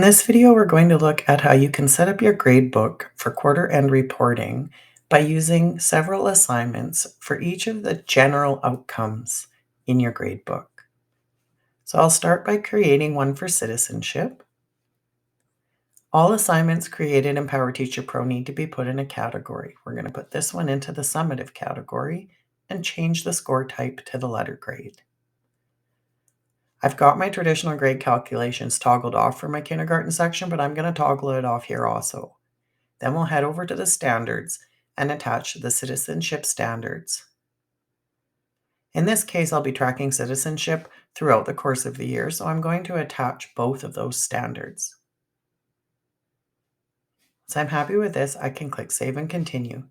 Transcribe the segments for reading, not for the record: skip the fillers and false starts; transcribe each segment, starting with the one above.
In this video, we're going to look at how you can set up your gradebook for quarter end reporting by using several assignments for each of the general outcomes in your gradebook. So I'll start by creating one for citizenship. All assignments created in PowerTeacher Pro need to be put in a category. We're going to put this one into the summative category and change the score type to the letter grade. I've got my traditional grade calculations toggled off for my kindergarten section, but I'm going to toggle it off here also. Then we'll head over to the standards and attach the citizenship standards. In this case, I'll be tracking citizenship throughout the course of the year, so I'm going to attach both of those standards. Once I'm happy with this, I can click Save and Continue.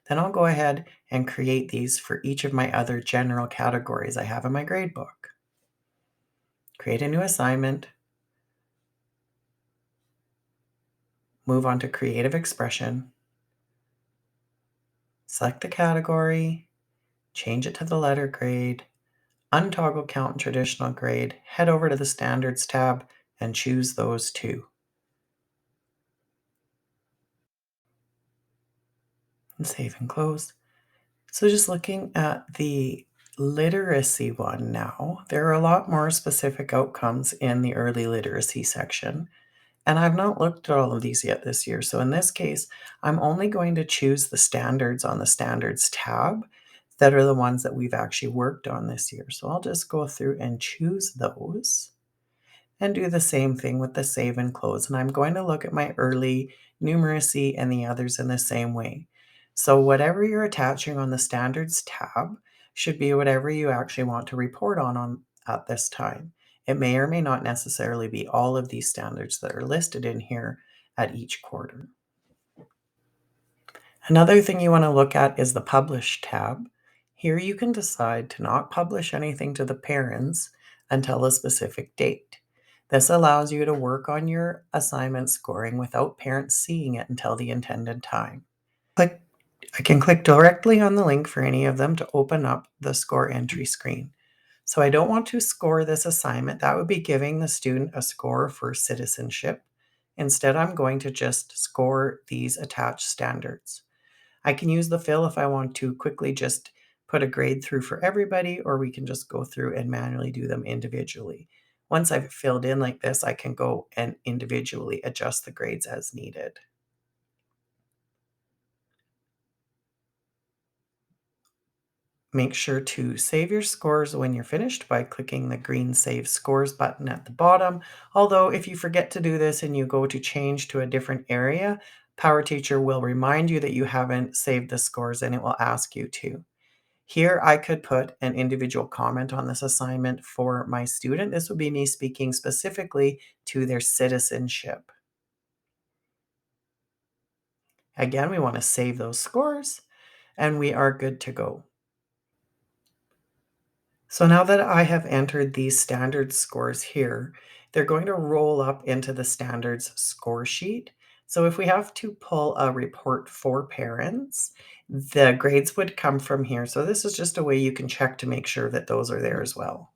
Then I'll go ahead and create these for each of my other general categories I have in my gradebook. Create a new assignment. Move on to Creative Expression. Select the category, change it to the letter grade, untoggle Count and Traditional Grade, head over to the Standards tab, and choose those two. And save and close. So just looking at the literacy one now, there are a lot more specific outcomes in the early literacy section. And I've not looked at all of these yet this year. So in this case, I'm only going to choose the standards on the Standards tab that are the ones that we've actually worked on this year. So I'll just go through and choose those and do the same thing with the save and close. And I'm going to look at my early numeracy and the others in the same way. So whatever you're attaching on the Standards tab should be whatever you actually want to report on at this time. It may or may not necessarily be all of these standards that are listed in here at each quarter. Another thing you want to look at is the Publish tab. Here you can decide to not publish anything to the parents until a specific date. This allows you to work on your assignment scoring without parents seeing it until the intended time. I can click directly on the link for any of them to open up the score entry screen. So I don't want to score this assignment. That would be giving the student a score for citizenship. Instead, I'm going to just score these attached standards. I can use the fill if I want to quickly just put a grade through for everybody, or we can just go through and manually do them individually. Once I've filled in like this, I can go and individually adjust the grades as needed. Make sure to save your scores when you're finished by clicking the green Save Scores button at the bottom. Although if you forget to do this and you go to change to a different area, PowerTeacher will remind you that you haven't saved the scores and it will ask you to. Here I could put an individual comment on this assignment for my student. This would be me speaking specifically to their citizenship. Again, we want to save those scores and we are good to go. So now that I have entered these standard scores here, they're going to roll up into the standards score sheet. So if we have to pull a report for parents, the grades would come from here. So this is just a way you can check to make sure that those are there as well.